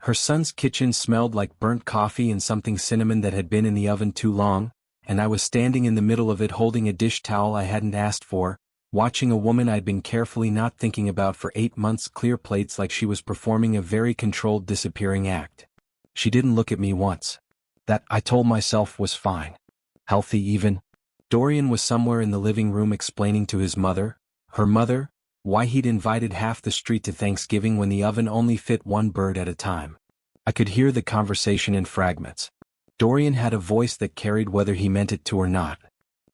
Her son's kitchen smelled like burnt coffee and something cinnamon that had been in the oven too long, and I was standing in the middle of it holding a dish towel I hadn't asked for, watching a woman I'd been carefully not thinking about for 8 months clear plates like she was performing a very controlled disappearing act. She didn't look at me once. That, I told myself, was fine. Healthy even. Dorian was somewhere in the living room explaining to his mother, her mother, why he'd invited half the street to Thanksgiving when the oven only fit one bird at a time. I could hear the conversation in fragments. Dorian had a voice that carried whether he meant it to or not.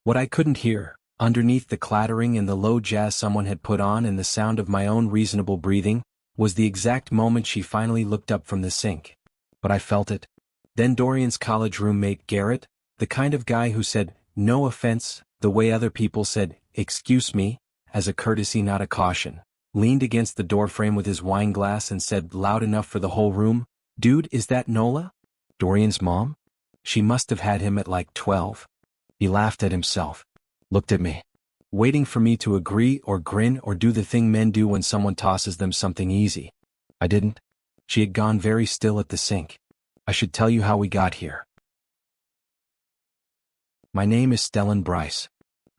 What I couldn't hear, underneath the clattering and the low jazz someone had put on and the sound of my own reasonable breathing, was the exact moment she finally looked up from the sink. But I felt it. Then Dorian's college roommate Garrett, the kind of guy who said, "No offense," the way other people said, "Excuse me," as a courtesy not a caution, leaned against the doorframe with his wine glass and said loud enough for the whole room, "Dude, is that Nola? Dorian's mom? She must have had him at like 12. He laughed at himself. Looked at me. Waiting for me to agree or grin or do the thing men do when someone tosses them something easy. I didn't. She had gone very still at the sink. I should tell you how we got here. My name is Stellan Bryce.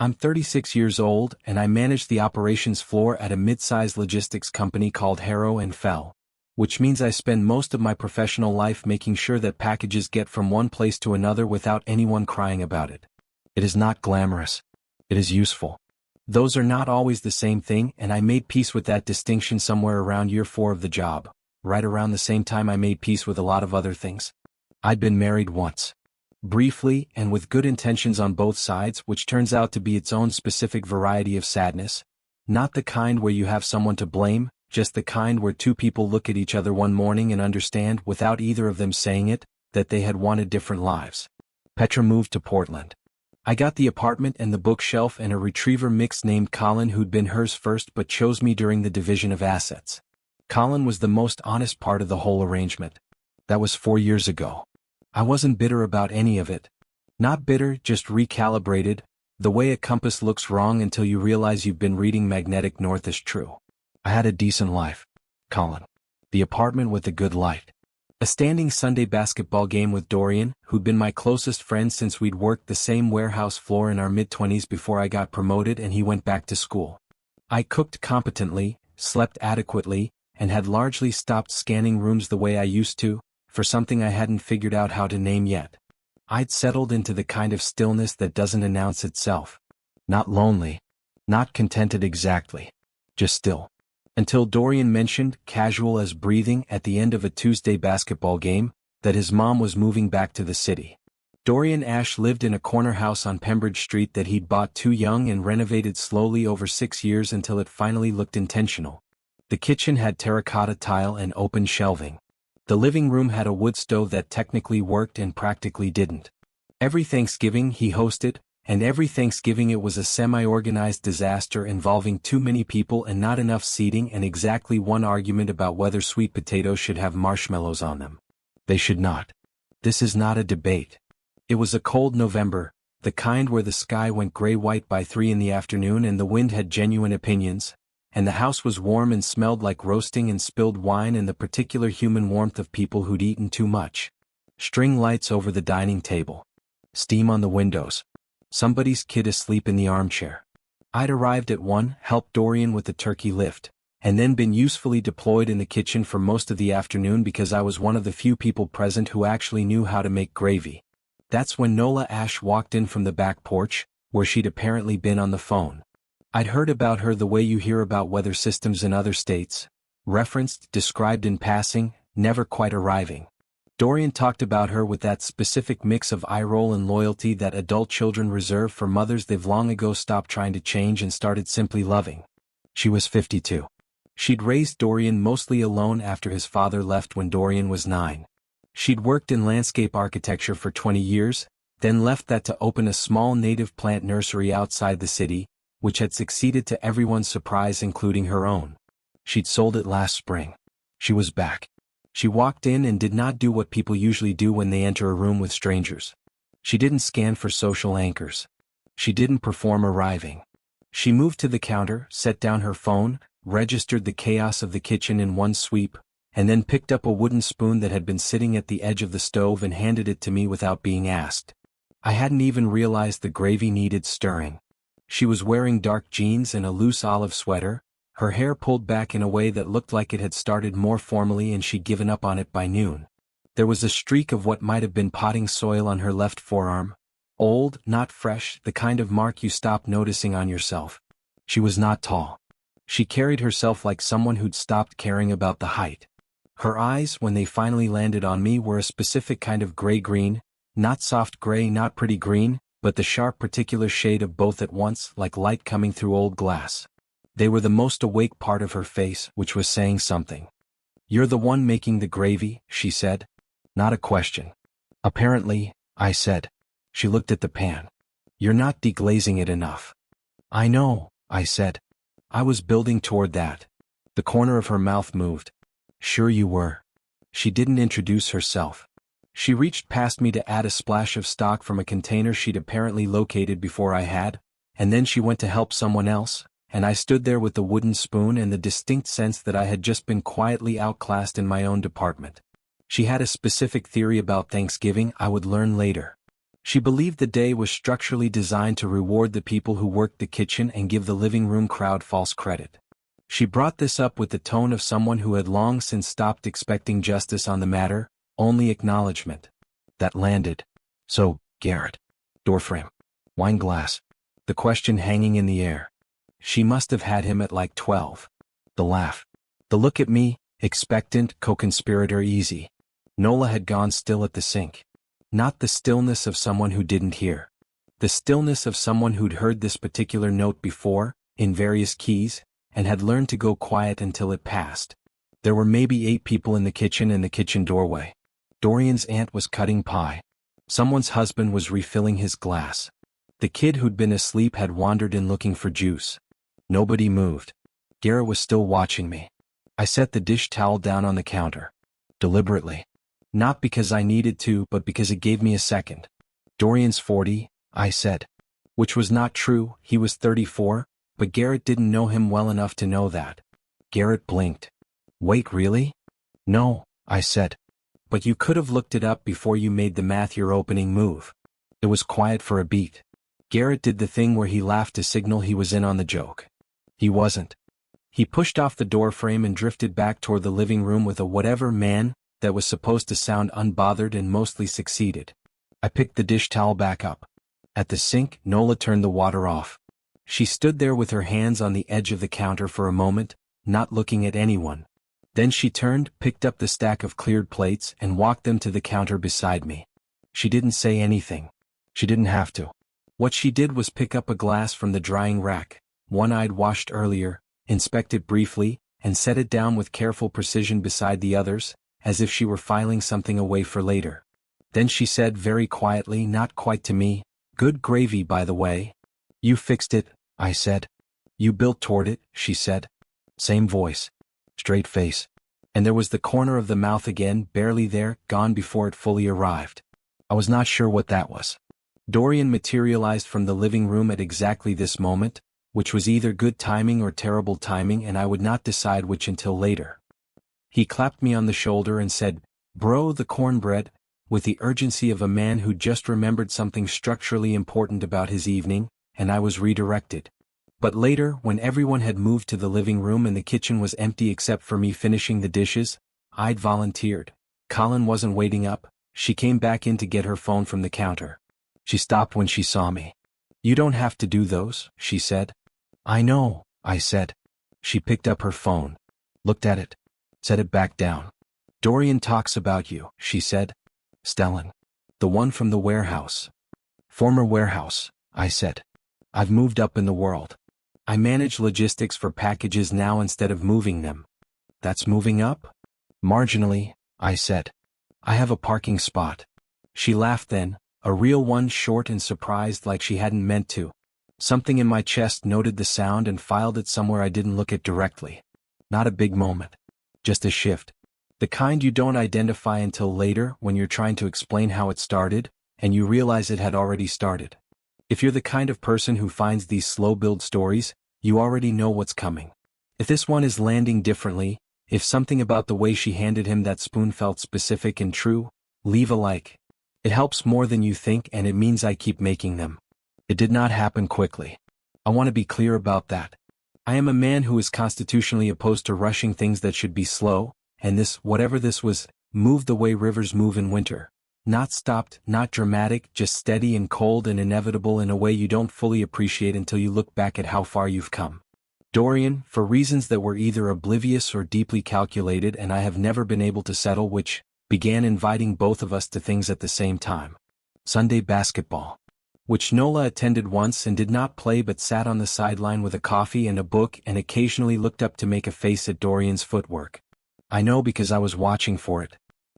I'm 36 years old and I manage the operations floor at a mid-sized logistics company called Harrow and Fell, which means I spend most of my professional life making sure that packages get from one place to another without anyone crying about it. It is not glamorous. It is useful. Those are not always the same thing, and I made peace with that distinction somewhere around year 4 of the job, right around the same time I made peace with a lot of other things. I'd been married once. Briefly and with good intentions on both sides, which turns out to be its own specific variety of sadness. Not the kind where you have someone to blame, just the kind where two people look at each other one morning and understand, without either of them saying it, that they had wanted different lives. Petra moved to Portland. I got the apartment and the bookshelf and a retriever mix named Colin who'd been hers first but chose me during the division of assets. Colin was the most honest part of the whole arrangement. That was 4 years ago. I wasn't bitter about any of it. Not bitter, just recalibrated, the way a compass looks wrong until you realize you've been reading magnetic north is true. I had a decent life. Colin. The apartment with a good light. A standing Sunday basketball game with Dorian, who'd been my closest friend since we'd worked the same warehouse floor in our mid-20s before I got promoted and he went back to school. I cooked competently, slept adequately, and had largely stopped scanning rooms the way I used to, for something I hadn't figured out how to name yet. I'd settled into the kind of stillness that doesn't announce itself. Not lonely. Not contented exactly. Just still. Until Dorian mentioned, casual as breathing at the end of a Tuesday basketball game, that his mom was moving back to the city. Dorian Ash lived in a corner house on Pembridge Street that he'd bought too young and renovated slowly over 6 years until it finally looked intentional. The kitchen had terracotta tile and open shelving. The living room had a wood stove that technically worked and practically didn't. Every Thanksgiving he hosted, and every Thanksgiving it was a semi-organized disaster involving too many people and not enough seating and exactly one argument about whether sweet potatoes should have marshmallows on them. They should not. This is not a debate. It was a cold November, the kind where the sky went gray-white by 3 in the afternoon and the wind had genuine opinions, and the house was warm and smelled like roasting and spilled wine and the particular human warmth of people who'd eaten too much. String lights over the dining table. Steam on the windows. Somebody's kid asleep in the armchair. I'd arrived at 1, helped Dorian with the turkey lift, and then been usefully deployed in the kitchen for most of the afternoon because I was one of the few people present who actually knew how to make gravy. That's when Nola Ash walked in from the back porch, where she'd apparently been on the phone. I'd heard about her the way you hear about weather systems in other states, referenced, described in passing, never quite arriving. Dorian talked about her with that specific mix of eye roll and loyalty that adult children reserve for mothers they've long ago stopped trying to change and started simply loving. She was 52. She'd raised Dorian mostly alone after his father left when Dorian was 9. She'd worked in landscape architecture for 20 years, then left that to open a small native plant nursery outside the city, which had succeeded to everyone's surprise including her own. She'd sold it last spring. She was back. She walked in and did not do what people usually do when they enter a room with strangers. She didn't scan for social anchors. She didn't perform arriving. She moved to the counter, set down her phone, registered the chaos of the kitchen in one sweep, and then picked up a wooden spoon that had been sitting at the edge of the stove and handed it to me without being asked. I hadn't even realized the gravy needed stirring. She was wearing dark jeans and a loose olive sweater, her hair pulled back in a way that looked like it had started more formally and she'd given up on it by noon. There was a streak of what might have been potting soil on her left forearm. Old, not fresh, the kind of mark you stop noticing on yourself. She was not tall. She carried herself like someone who'd stopped caring about the height. Her eyes, when they finally landed on me, were a specific kind of gray-green, not soft gray, not pretty green, but the sharp particular shade of both at once, like light coming through old glass. They were the most awake part of her face, which was saying something. "You're the one making the gravy," she said. Not a question. "Apparently," I said. She looked at the pan. "You're not deglazing it enough." "I know," I said. "I was building toward that." The corner of her mouth moved. "Sure you were." She didn't introduce herself. She reached past me to add a splash of stock from a container she'd apparently located before I had, and then she went to help someone else, and I stood there with the wooden spoon and the distinct sense that I had just been quietly outclassed in my own department. She had a specific theory about Thanksgiving I would learn later. She believed the day was structurally designed to reward the people who worked the kitchen and give the living room crowd false credit. She brought this up with the tone of someone who had long since stopped expecting justice on the matter, only acknowledgement. That landed. "So, Garrett. Doorframe. Wine glass." The question hanging in the air. She must have had him at like 12. The laugh. The look at me, expectant, co-conspirator easy. Nola had gone still at the sink. Not the stillness of someone who didn't hear. The stillness of someone who'd heard this particular note before, in various keys, and had learned to go quiet until it passed. There were maybe 8 people in the kitchen and the kitchen doorway. Dorian's aunt was cutting pie. Someone's husband was refilling his glass. The kid who'd been asleep had wandered in looking for juice. Nobody moved. Garrett was still watching me. I set the dish towel down on the counter. Deliberately. Not because I needed to, but because it gave me a second. "Dorian's 40, I said. Which was not true, he was 34, but Garrett didn't know him well enough to know that. Garrett blinked. "Wait, really?" "No," I said. "But you could have looked it up before you made the math your opening move." It was quiet for a beat. Garrett did the thing where he laughed to signal he was in on the joke. He wasn't. He pushed off the door frame and drifted back toward the living room with a whatever man that was supposed to sound unbothered and mostly succeeded. I picked the dish towel back up. At the sink, Nola turned the water off. She stood there with her hands on the edge of the counter for a moment, not looking at anyone. Then she turned, picked up the stack of cleared plates, and walked them to the counter beside me. She didn't say anything. She didn't have to. What she did was pick up a glass from the drying rack, one I'd washed earlier, inspect it briefly, and set it down with careful precision beside the others, as if she were filing something away for later. Then she said very quietly, not quite to me, "Good gravy, by the way." "You fixed it," I said. "You built toward it," she said. Same voice. Straight face. And there was the corner of the mouth again, barely there, gone before it fully arrived. I was not sure what that was. Dorian materialized from the living room at exactly this moment, which was either good timing or terrible timing, and I would not decide which until later. He clapped me on the shoulder and said, "Bro, the cornbread," with the urgency of a man who just remembered something structurally important about his evening, and I was redirected. But later, when everyone had moved to the living room and the kitchen was empty except for me finishing the dishes, I'd volunteered. Colin wasn't waiting up. She came back in to get her phone from the counter. She stopped when she saw me. "You don't have to do those," she said. "I know," I said. She picked up her phone. Looked at it. Set it back down. "Dorian talks about you," she said. "Stellan. The one from the warehouse." "Former warehouse," I said. "I've moved up in the world. I manage logistics for packages now instead of moving them." "That's moving up?" "Marginally," I said. "I have a parking spot." She laughed then, a real one, short and surprised, like she hadn't meant to. Something in my chest noted the sound and filed it somewhere I didn't look at directly. Not a big moment. Just a shift. The kind you don't identify until later when you're trying to explain how it started, and you realize it had already started. If you're the kind of person who finds these slow build stories, you already know what's coming. If this one is landing differently, If something about the way she handed him that spoon felt specific and true, leave a like. It helps more than you think and it means I keep making them. It did not happen quickly. I want to be clear about that. I am a man who is constitutionally opposed to rushing things that should be slow, and this, whatever this was, moved the way rivers move in winter. Not stopped, not dramatic, just steady and cold and inevitable in a way you don't fully appreciate until you look back at how far you've come. Dorian, for reasons that were either oblivious or deeply calculated and I have never been able to settle, which began inviting both of us to things at the same time. Sunday basketball, which Nola attended once and did not play but sat on the sideline with a coffee and a book and occasionally looked up to make a face at Dorian's footwork. I know because I was watching for it.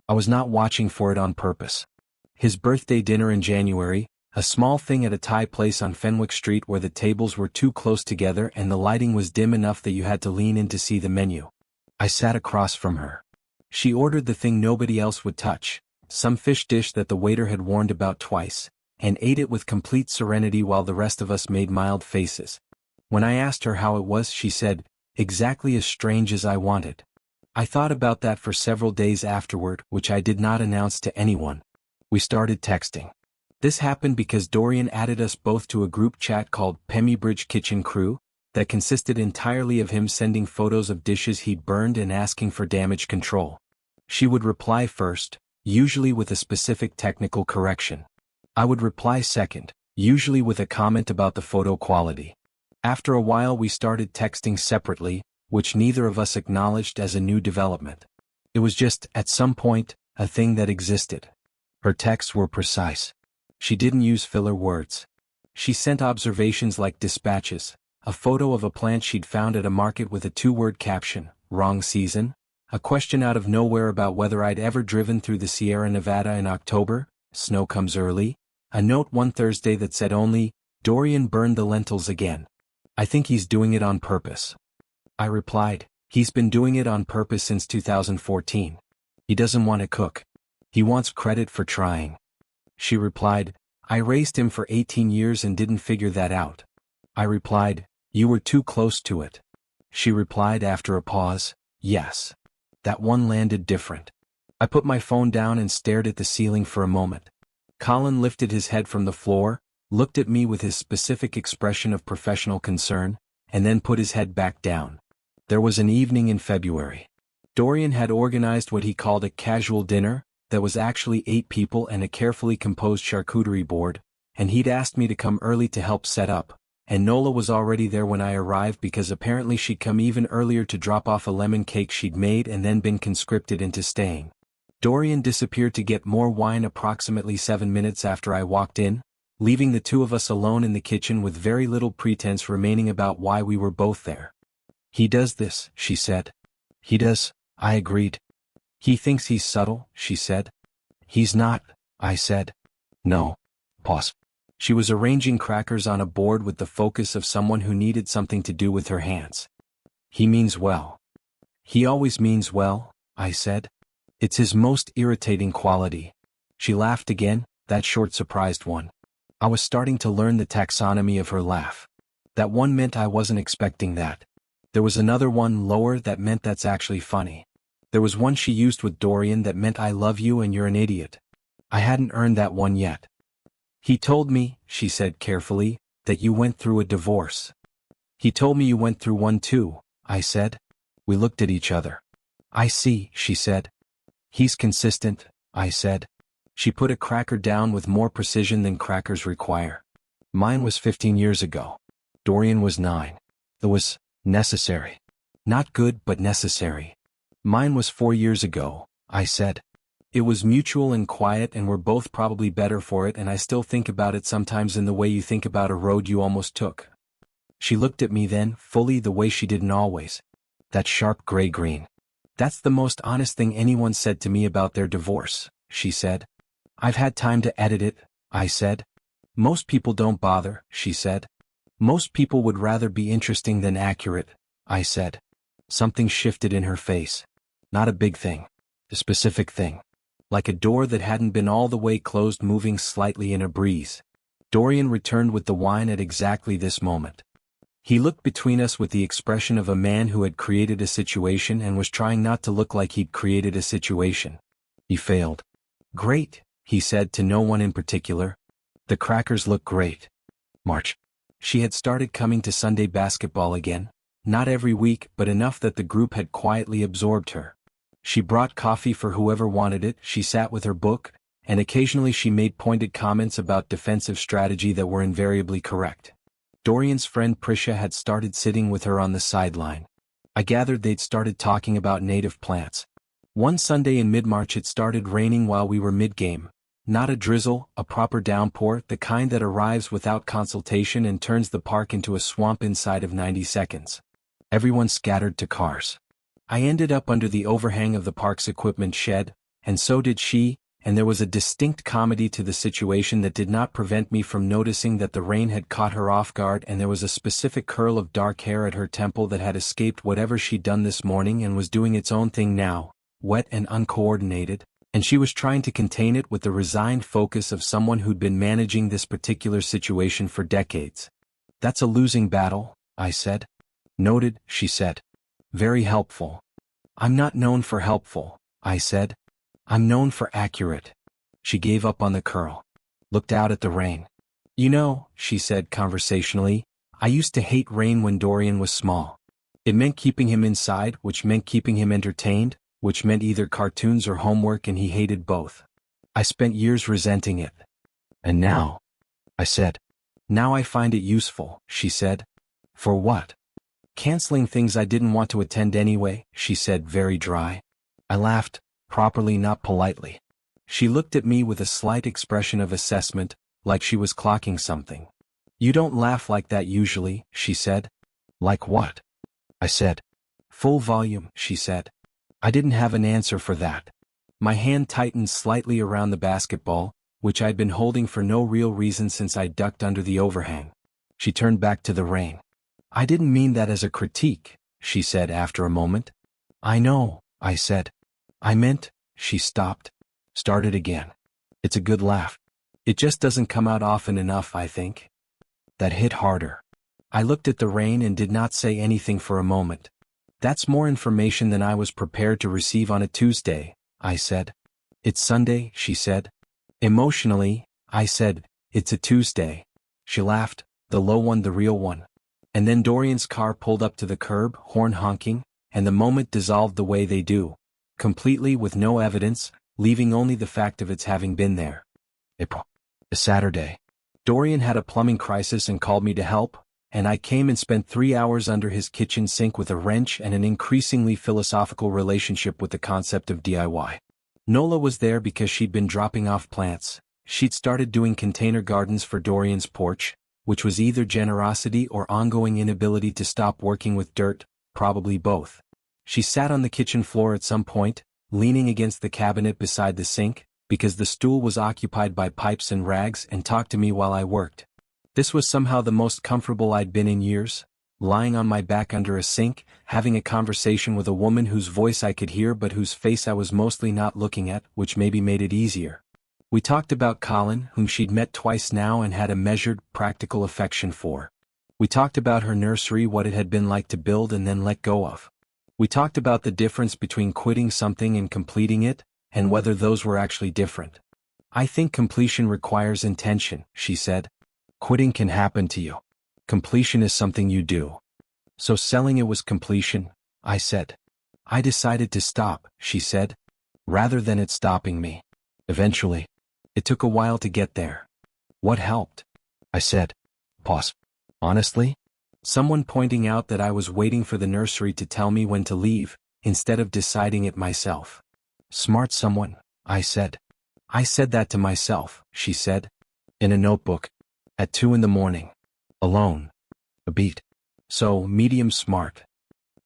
I was not watching for it on purpose. His birthday dinner in January, a small thing at a Thai place on Fenwick Street where the tables were too close together and the lighting was dim enough that you had to lean in to see the menu. I sat across from her. She ordered the thing nobody else would touch, some fish dish that the waiter had warned about twice, and ate it with complete serenity while the rest of us made mild faces. When I asked her how it was, she said, "Exactly as strange as I wanted." I thought about that for several days afterward, which I did not announce to anyone. We started texting. This happened because Dorian added us both to a group chat called Pemmybridge Kitchen Crew, that consisted entirely of him sending photos of dishes he'd burned and asking for damage control. She would reply first, usually with a specific technical correction. I would reply second, usually with a comment about the photo quality. After a while we started texting separately, which neither of us acknowledged as a new development. It was just, at some point, a thing that existed. Her texts were precise. She didn't use filler words. She sent observations like dispatches, a photo of a plant she'd found at a market with a 2-word caption, "Wrong season," a question out of nowhere about whether I'd ever driven through the Sierra Nevada in October, snow comes early, a note one Thursday that said only, "Dorian burned the lentils again. I think he's doing it on purpose." I replied, "He's been doing it on purpose since 2014. He doesn't want to cook. He wants credit for trying." She replied, "I raised him for 18 years and didn't figure that out." I replied, "You were too close to it." She replied after a pause, "Yes." That one landed different. I put my phone down and stared at the ceiling for a moment. Colin lifted his head from the floor, looked at me with his specific expression of professional concern, and then put his head back down. There was an evening in February. Dorian had organized what he called a casual dinner, that was actually 8 people and a carefully composed charcuterie board, and he'd asked me to come early to help set up, and Nola was already there when I arrived because apparently she'd come even earlier to drop off a lemon cake she'd made and then been conscripted into staying. Dorian disappeared to get more wine approximately 7 minutes after I walked in, leaving the two of us alone in the kitchen with very little pretense remaining about why we were both there. "He does this," she said. "He does," I agreed. "He thinks he's subtle," she said. "He's not," I said. "No." Pause. She was arranging crackers on a board with the focus of someone who needed something to do with her hands. "He means well." "He always means well," I said. "It's his most irritating quality." She laughed again, that short surprised one. I was starting to learn the taxonomy of her laugh. That one meant I wasn't expecting that. There was another one lower that meant that's actually funny. There was one she used with Dorian that meant I love you and you're an idiot. I hadn't earned that one yet. "He told me," she said carefully, "that you went through a divorce." "He told me you went through one too," I said. We looked at each other. "I see," she said. "He's consistent," I said. She put a cracker down with more precision than crackers require. "Mine was 15 years ago. Dorian was 9. It was necessary. Not good but necessary." "Mine was 4 years ago," I said. "It was mutual and quiet and we're both probably better for it and I still think about it sometimes in the way you think about a road you almost took." She looked at me then, fully the way she didn't always. That sharp gray-green. "That's the most honest thing anyone said to me about their divorce," she said. "I've had time to edit it," I said. "Most people don't bother," she said. "Most people would rather be interesting than accurate," I said. Something shifted in her face. Not a big thing. A specific thing. Like a door that hadn't been all the way closed moving slightly in a breeze. Dorian returned with the wine at exactly this moment. He looked between us with the expression of a man who had created a situation and was trying not to look like he'd created a situation. He failed. "Great," he said to no one in particular. "The crackers look great." March. She had started coming to Sunday basketball again, not every week but enough that the group had quietly absorbed her. She brought coffee for whoever wanted it, she sat with her book, and occasionally she made pointed comments about defensive strategy that were invariably correct. Dorian's friend Prisha had started sitting with her on the sideline. I gathered they'd started talking about native plants. One Sunday in mid-March it started raining while we were mid-game. Not a drizzle, a proper downpour, the kind that arrives without consultation and turns the park into a swamp inside of 90 seconds. Everyone scattered to cars. I ended up under the overhang of the park's equipment shed, and so did she, and there was a distinct comedy to the situation that did not prevent me from noticing that the rain had caught her off guard and there was a specific curl of dark hair at her temple that had escaped whatever she'd done this morning and was doing its own thing now, wet and uncoordinated, and she was trying to contain it with the resigned focus of someone who'd been managing this particular situation for decades. "That's a losing battle," I said. "Noted," she said. "Very helpful." "I'm not known for helpful," I said. "I'm known for accurate." She gave up on the curl. Looked out at the rain. "You know," she said conversationally, "I used to hate rain when Dorian was small. It meant keeping him inside, which meant keeping him entertained, which meant either cartoons or homework, and he hated both. I spent years resenting it. And now," I said. "Now I find it useful," she said. "For what?" "Canceling things I didn't want to attend anyway," she said, very dry. I laughed. Properly, not politely. She looked at me with a slight expression of assessment, like she was clocking something. "You don't laugh like that usually," she said. "Like what?" I said. "Full volume," she said. I didn't have an answer for that. My hand tightened slightly around the basketball, which I'd been holding for no real reason since I ducked under the overhang. She turned back to the rain. "I didn't mean that as a critique," she said after a moment. "I know," I said. "I meant," she stopped. Started again. "It's a good laugh. It just doesn't come out often enough, I think." That hit harder. I looked at the rain and did not say anything for a moment. "That's more information than I was prepared to receive on a Tuesday," I said. "It's Sunday," she said. Emotionally, I said, "It's a Tuesday." She laughed, the low one, the real one. And then Dorian's car pulled up to the curb, horn honking, and the moment dissolved the way they do. Completely with no evidence, leaving only the fact of its having been there. A Saturday. Dorian had a plumbing crisis and called me to help, and I came and spent 3 hours under his kitchen sink with a wrench and an increasingly philosophical relationship with the concept of DIY. Nola was there because she'd been dropping off plants. She'd started doing container gardens for Dorian's porch, which was either generosity or ongoing inability to stop working with dirt, probably both. She sat on the kitchen floor at some point, leaning against the cabinet beside the sink, because the stool was occupied by pipes and rags, and talked to me while I worked. This was somehow the most comfortable I'd been in years, lying on my back under a sink, having a conversation with a woman whose voice I could hear but whose face I was mostly not looking at, which maybe made it easier. We talked about Colin, whom she'd met twice now and had a measured, practical affection for. We talked about her nursery, what it had been like to build and then let go of. We talked about the difference between quitting something and completing it, and whether those were actually different. "I think completion requires intention," she said. "Quitting can happen to you. Completion is something you do." "So selling it was completion," I said. "I decided to stop," she said, "rather than it stopping me. Eventually. It took a while to get there." "What helped?" I said. Pause. "Honestly? Someone pointing out that I was waiting for the nursery to tell me when to leave, instead of deciding it myself." "Smart someone," I said. "I said that to myself," she said. "In a notebook. At 2 in the morning. Alone. A beat. So, medium smart."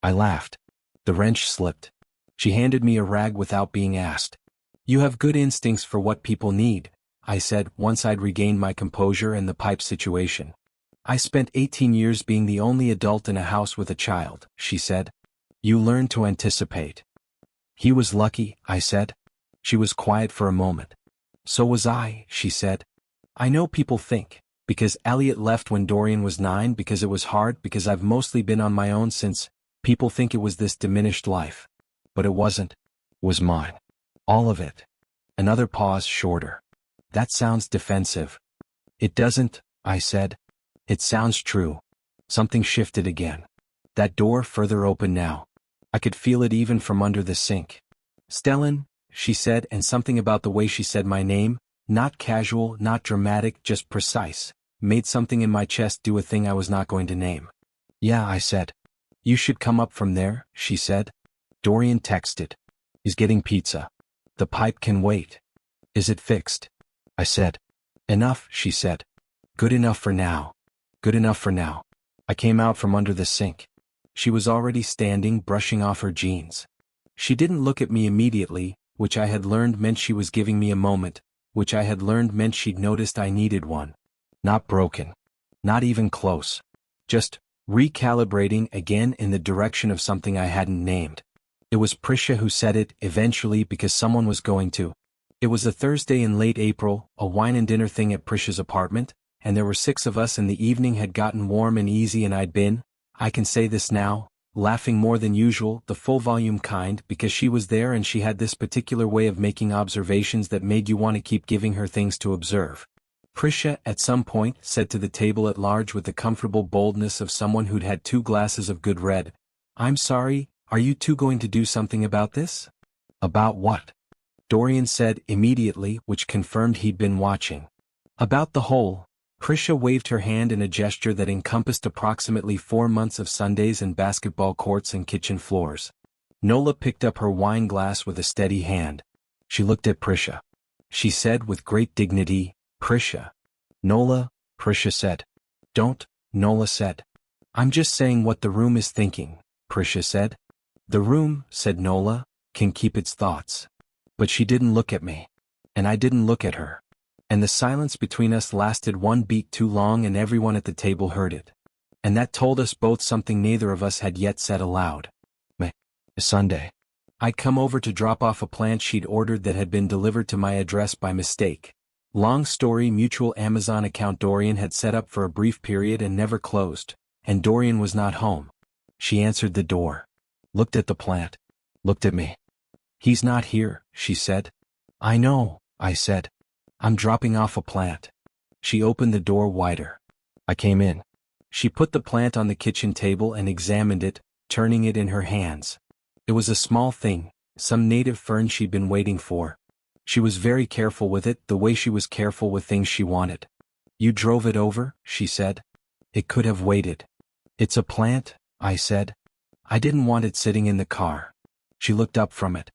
I laughed. The wrench slipped. She handed me a rag without being asked. "You have good instincts for what people need," I said once I'd regained my composure and the pipe situation. "I spent 18 years being the only adult in a house with a child," she said. "You learn to anticipate." "He was lucky," I said. She was quiet for a moment. "So was I," she said. "I know people think, Because Elliot left when Dorian was 9, because it was hard, because I've mostly been on my own since. People think it was this diminished life. But it wasn't. It was mine. All of it. Another pause, shorter. That sounds defensive. It doesn't, I said. It sounds true. Something shifted again. That door further open now. I could feel it even from under the sink. Stellan, she said, and something about the way she said my name, not casual, not dramatic, just precise, made something in my chest do a thing I was not going to name. Yeah, I said. You should come up from there, she said. Dorian texted. He's getting pizza. The pipe can wait. Is it fixed? I said. Enough, she said. Good enough for now. Good enough for now. I came out from under the sink. She was already standing, brushing off her jeans. She didn't look at me immediately, which I had learned meant she was giving me a moment, which I had learned meant she'd noticed I needed one. Not broken. Not even close. Just recalibrating again in the direction of something I hadn't named. It was Prisha who said it, eventually, because someone was going to. It was a Thursday in late April, a wine and dinner thing at Prisha's apartment, and there were 6 of us and the evening had gotten warm and easy and I'd been, I can say this now, laughing more than usual, the full volume kind, because she was there and she had this particular way of making observations that made you want to keep giving her things to observe. Prisha, at some point, said to the table at large with the comfortable boldness of someone who'd had 2 glasses of good red, I'm sorry, are you two going to do something about this? About what? Dorian said immediately, which confirmed he'd been watching. About the whole. Prisha waved her hand in a gesture that encompassed approximately 4 months of Sundays and basketball courts and kitchen floors. Nola picked up her wine glass with a steady hand. She looked at Prisha. She said with great dignity, Prisha. Nola, Prisha said. Don't, Nola said. I'm just saying what the room is thinking, Prisha said. The room, said Nola, can keep its thoughts. But she didn't look at me. And I didn't look at her. And the silence between us lasted 1 beat too long and everyone at the table heard it. And that told us both something neither of us had yet said aloud. Sunday. I'd come over to drop off a plant she'd ordered that had been delivered to my address by mistake. Long story, mutual Amazon account Dorian had set up for a brief period and never closed, and Dorian was not home. She answered the door. Looked at the plant. Looked at me. He's not here, she said. I know, I said. I'm dropping off a plant. She opened the door wider. I came in. She put the plant on the kitchen table and examined it, turning it in her hands. It was a small thing, some native fern she'd been waiting for. She was very careful with it, the way she was careful with things she wanted. You drove it over, she said. It could have waited. It's a plant, I said. I didn't want it sitting in the car. She looked up from it.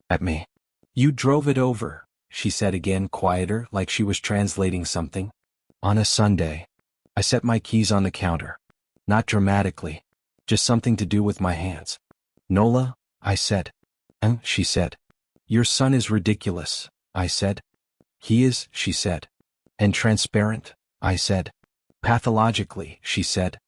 At me. You drove it over, she said again, quieter, like she was translating something. On a Sunday. I set my keys on the counter. Not dramatically. Just something to do with my hands. Nola, I said. She said. Your son is ridiculous, I said. He is, she said. And transparent, I said. Pathologically, she said.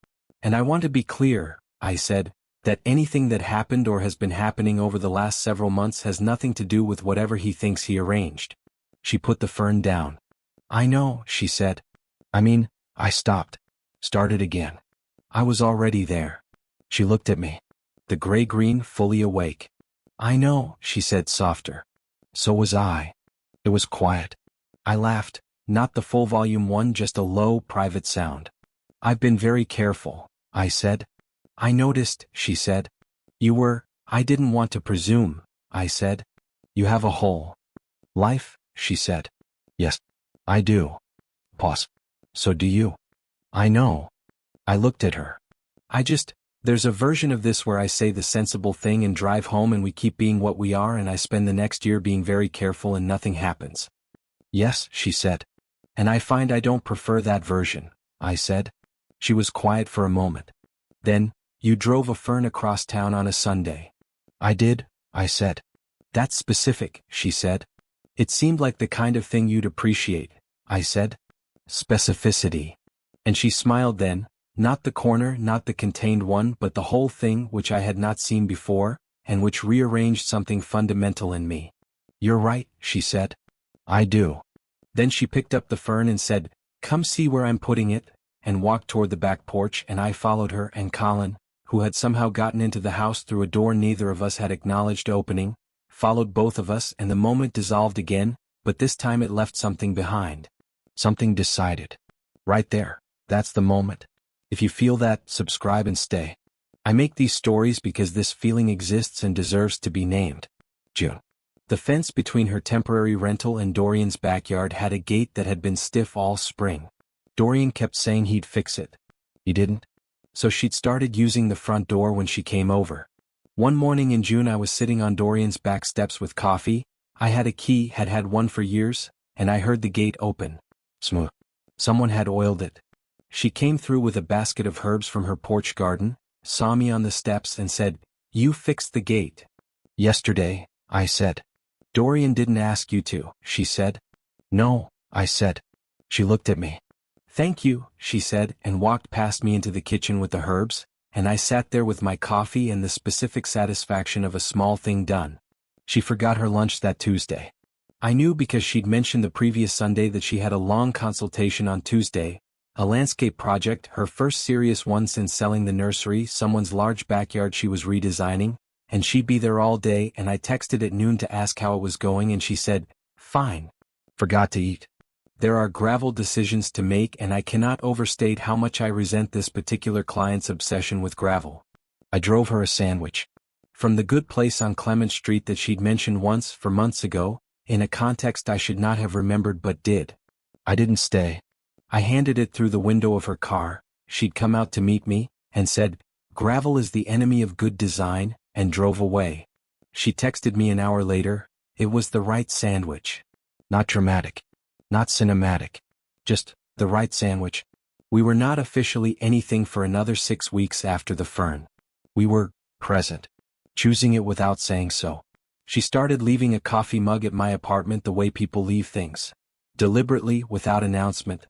And I want to be clear, I said, that anything that happened or has been happening over the last several months has nothing to do with whatever he thinks he arranged. She put the fern down. I know, she said. I stopped. Started again. I was already there. She looked at me. The gray-green, fully awake. I know, she said softer. So was I. It was quiet. I laughed, not the full volume one, just a low, private sound. I've been very careful, I said. I noticed, she said. I didn't want to presume, I said. You have a whole life, she said. Yes, I do. Pause. So do you. I know. I looked at her. There's a version of this where I say the sensible thing and drive home and we keep being what we are and I spend the next year being very careful and nothing happens. Yes, she said. And I find I don't prefer that version, I said. She was quiet for a moment. Then, you drove a fern across town on a Sunday. I did, I said. That's specific, she said. It seemed like the kind of thing you'd appreciate, I said. Specificity. And she smiled then. Not the corner, not the contained one, but the whole thing, which I had not seen before, and which rearranged something fundamental in me. You're right, she said. I do. Then she picked up the fern and said, "Come see where I'm putting it," and walked toward the back porch, and I followed her, and Colin, who had somehow gotten into the house through a door neither of us had acknowledged opening, followed both of us, and the moment dissolved again, but this time it left something behind. Something decided. Right there, that's the moment. If you feel that, subscribe and stay. I make these stories because this feeling exists and deserves to be named. June. The fence between her temporary rental and Dorian's backyard had a gate that had been stiff all spring. Dorian kept saying he'd fix it. He didn't. So she'd started using the front door when she came over. One morning in June I was sitting on Dorian's back steps with coffee. I had a key, had had one for years, and I heard the gate open. Smooth. Someone had oiled it. She came through with a basket of herbs from her porch garden, saw me on the steps and said, "You fixed the gate." "Yesterday," I said. "Dorian didn't ask you to," she said. "No," I said. She looked at me. "Thank you," she said, and walked past me into the kitchen with the herbs, and I sat there with my coffee and the specific satisfaction of a small thing done. She forgot her lunch that Tuesday. I knew because she'd mentioned the previous Sunday that she had a long consultation on Tuesday, a landscape project, her first serious one since selling the nursery, someone's large backyard she was redesigning, and she'd be there all day, and I texted at noon to ask how it was going and she said, "Fine." Forgot to eat. There are gravel decisions to make and I cannot overstate how much I resent this particular client's obsession with gravel. I drove her a sandwich. From the good place on Clement Street that she'd mentioned once for months ago, in a context I should not have remembered but did. I didn't stay. I handed it through the window of her car, she'd come out to meet me, and said, "Gravel is the enemy of good design," and drove away. She texted me an hour later, it was the right sandwich. Not dramatic. Not cinematic. Just, the right sandwich. We were not officially anything for another 6 weeks after the fern. We were present. Choosing it without saying so. She started leaving a coffee mug at my apartment the way people leave things. Deliberately, without announcement.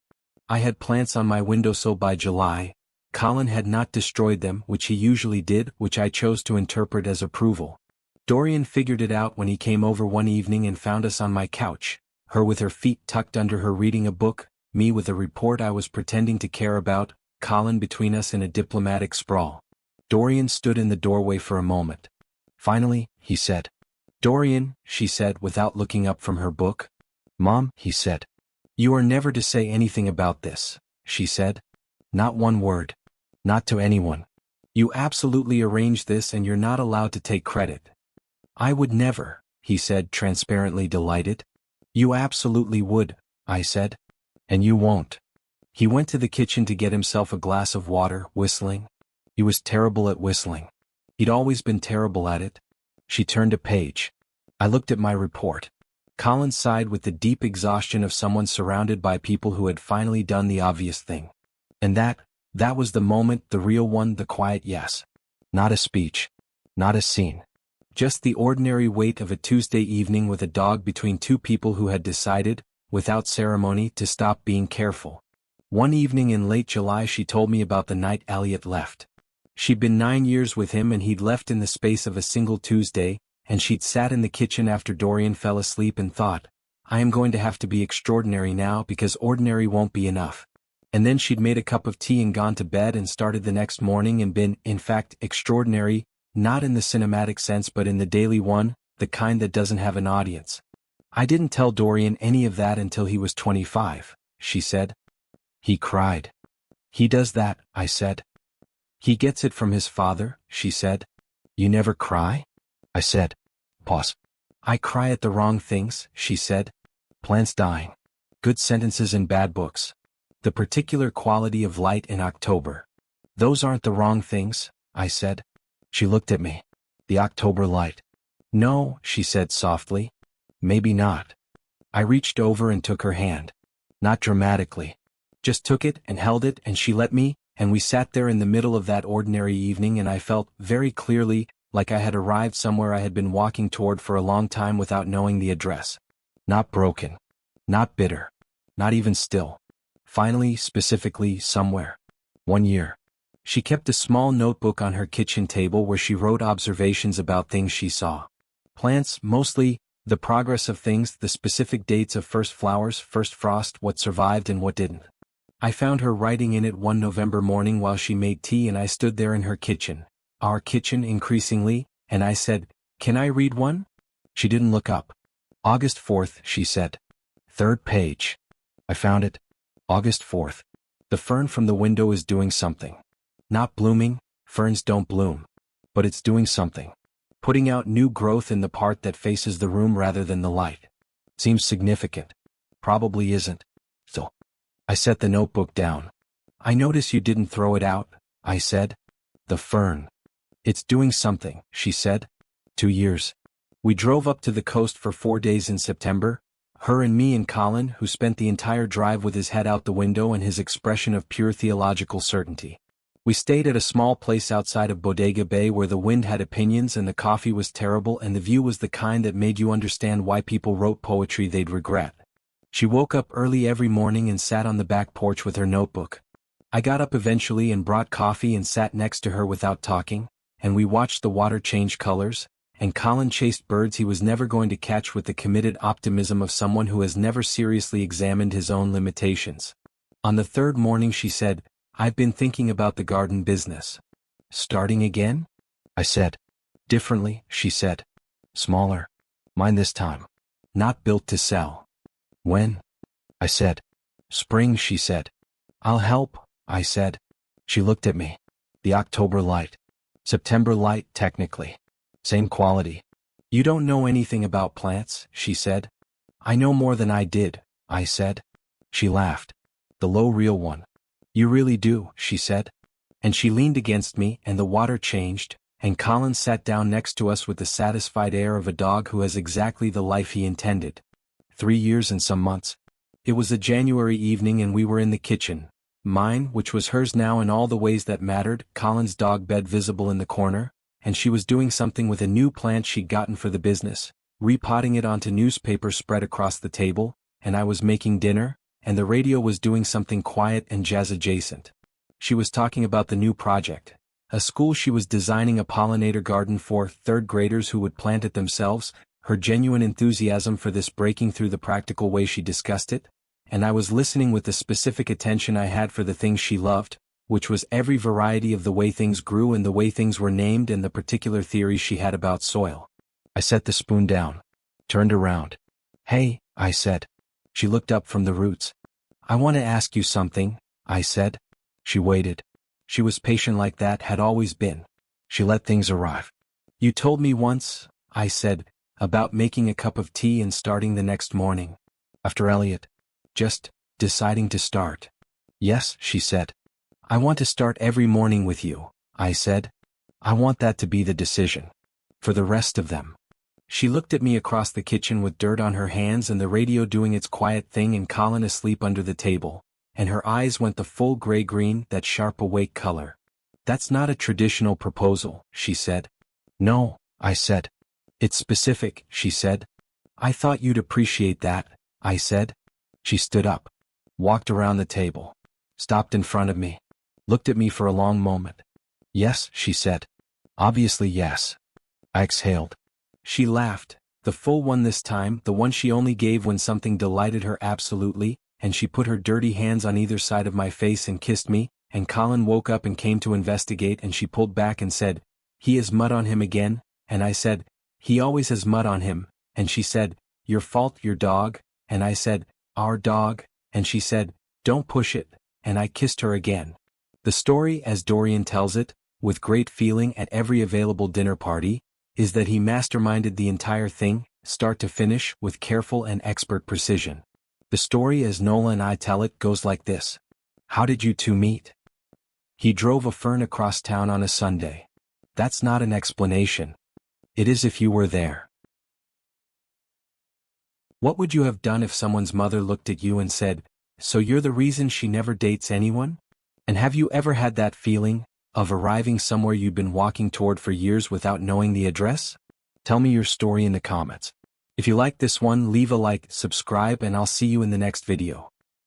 I had plants on my windowsill by July. Colin had not destroyed them, which he usually did, which I chose to interpret as approval. Dorian figured it out when he came over one evening and found us on my couch, her with her feet tucked under her reading a book, me with a report I was pretending to care about, Colin between us in a diplomatic sprawl. Dorian stood in the doorway for a moment. "Finally," he said. "Dorian," she said without looking up from her book. "Mom," he said. "You are never to say anything about this," she said. "Not one word. Not to anyone. You absolutely arranged this and you're not allowed to take credit." "I would never," he said, transparently delighted. "You absolutely would," I said. "And you won't." He went to the kitchen to get himself a glass of water, whistling. He was terrible at whistling. He'd always been terrible at it. She turned a page. I looked at my report. Colin sighed with the deep exhaustion of someone surrounded by people who had finally done the obvious thing. And that was the moment, the real one, the quiet yes. Not a speech. Not a scene. Just the ordinary weight of a Tuesday evening with a dog between two people who had decided, without ceremony, to stop being careful. One evening in late July she told me about the night Elliot left. She'd been 9 years with him and he'd left in the space of a single Tuesday, and she'd sat in the kitchen after Dorian fell asleep and thought, "I am going to have to be extraordinary now because ordinary won't be enough." And then she'd made a cup of tea and gone to bed and started the next morning and been, in fact, extraordinary, not in the cinematic sense but in the daily one, the kind that doesn't have an audience. "I didn't tell Dorian any of that until he was 25, she said. "He cried." "He does that," I said. "He gets it from his father," she said. "You never cry?" I said. Pause. "I cry at the wrong things," she said. "Plants dying. Good sentences in bad books. The particular quality of light in October. Those aren't the wrong things," I said. She looked at me. "The October light." "No," she said softly. "Maybe not." I reached over and took her hand. Not dramatically. Just took it and held it and she let me, and we sat there in the middle of that ordinary evening and I felt, very clearly, like I had arrived somewhere I had been walking toward for a long time without knowing the address. Not broken. Not bitter. Not even still. Finally, specifically, somewhere. 1 year. She kept a small notebook on her kitchen table where she wrote observations about things she saw. Plants, mostly, the progress of things, the specific dates of first flowers, first frost, what survived and what didn't. I found her writing in it one November morning while she made tea and I stood there in her kitchen, our kitchen increasingly, and I said, "Can I read one?" She didn't look up. August 4th, she said. Third page. I found it. August 4th. The fern from the window is doing something. Not blooming, ferns don't bloom. But it's doing something. Putting out new growth in the part that faces the room rather than the light. Seems significant. Probably isn't. So. I set the notebook down. I notice you didn't throw it out, I said. The fern. It's doing something, she said. 2 years. We drove up to the coast for 4 days in September, her and me and Colin, who spent the entire drive with his head out the window and his expression of pure theological certainty. We stayed at a small place outside of Bodega Bay where the wind had opinions and the coffee was terrible and the view was the kind that made you understand why people wrote poetry they'd regret. She woke up early every morning and sat on the back porch with her notebook. I got up eventually and brought coffee and sat next to her without talking, and we watched the water change colors, and Colin chased birds he was never going to catch with the committed optimism of someone who has never seriously examined his own limitations. On the third morning she said, "I've been thinking about the garden business." "Starting again?" I said. "Differently," she said. "Smaller. Mine this time. Not built to sell." "When?" I said. "Spring," she said. "I'll help," I said. She looked at me. "The October light. September light, technically. Same quality." "You don't know anything about plants," she said. "I know more than I did," I said. She laughed. "The low real one." "You really do," she said. And she leaned against me and the water changed, and Colin sat down next to us with the satisfied air of a dog who has exactly the life he intended. 3 years and some months. It was a January evening and we were in the kitchen. Mine, which was hers now in all the ways that mattered, Colin's dog bed visible in the corner, and she was doing something with a new plant she'd gotten for the business, repotting it onto newspaper spread across the table, and I was making dinner, and the radio was doing something quiet and jazz adjacent. She was talking about the new project, a school she was designing, a pollinator garden for third graders who would plant it themselves, her genuine enthusiasm for this breaking through the practical way she discussed it, and I was listening with the specific attention I had for the things she loved, which was every variety of the way things grew and the way things were named and the particular theories she had about soil. I set the spoon down. Turned around. "Hey," I said. She looked up from the roots. "I want to ask you something," I said. She waited. She was patient like that, had always been. She let things arrive. "You told me once," I said, "about making a cup of tea and starting the next morning. After Elliot. Just deciding to start." "Yes," she said. "I want to start every morning with you," I said. "I want that to be the decision. For the rest of them." She looked at me across the kitchen with dirt on her hands and the radio doing its quiet thing and Colin asleep under the table, and her eyes went the full gray-green, that sharp awake color. "That's not a traditional proposal," she said. "No," I said. "It's specific," she said. "I thought you'd appreciate that," I said. She stood up, walked around the table, stopped in front of me, looked at me for a long moment. "Yes," she said. "Obviously yes." I exhaled. She laughed, the full one this time, the one she only gave when something delighted her absolutely, and she put her dirty hands on either side of my face and kissed me, and Colin woke up and came to investigate and she pulled back and said, "He has mud on him again," and I said, "He always has mud on him," and she said, "Your fault, your dog," and I said, "Our dog," and she said, "Don't push it," and I kissed her again. The story, as Dorian tells it, with great feeling at every available dinner party, is that he masterminded the entire thing, start to finish, with careful and expert precision. The story, as Nola and I tell it, goes like this. How did you two meet? He drove a fern across town on a Sunday. That's not an explanation. It is if you were there. What would you have done if someone's mother looked at you and said, "So you're the reason she never dates anyone?" And have you ever had that feeling of arriving somewhere you'd been walking toward for years without knowing the address? Tell me your story in the comments. If you like this one, leave a like, subscribe, and I'll see you in the next video.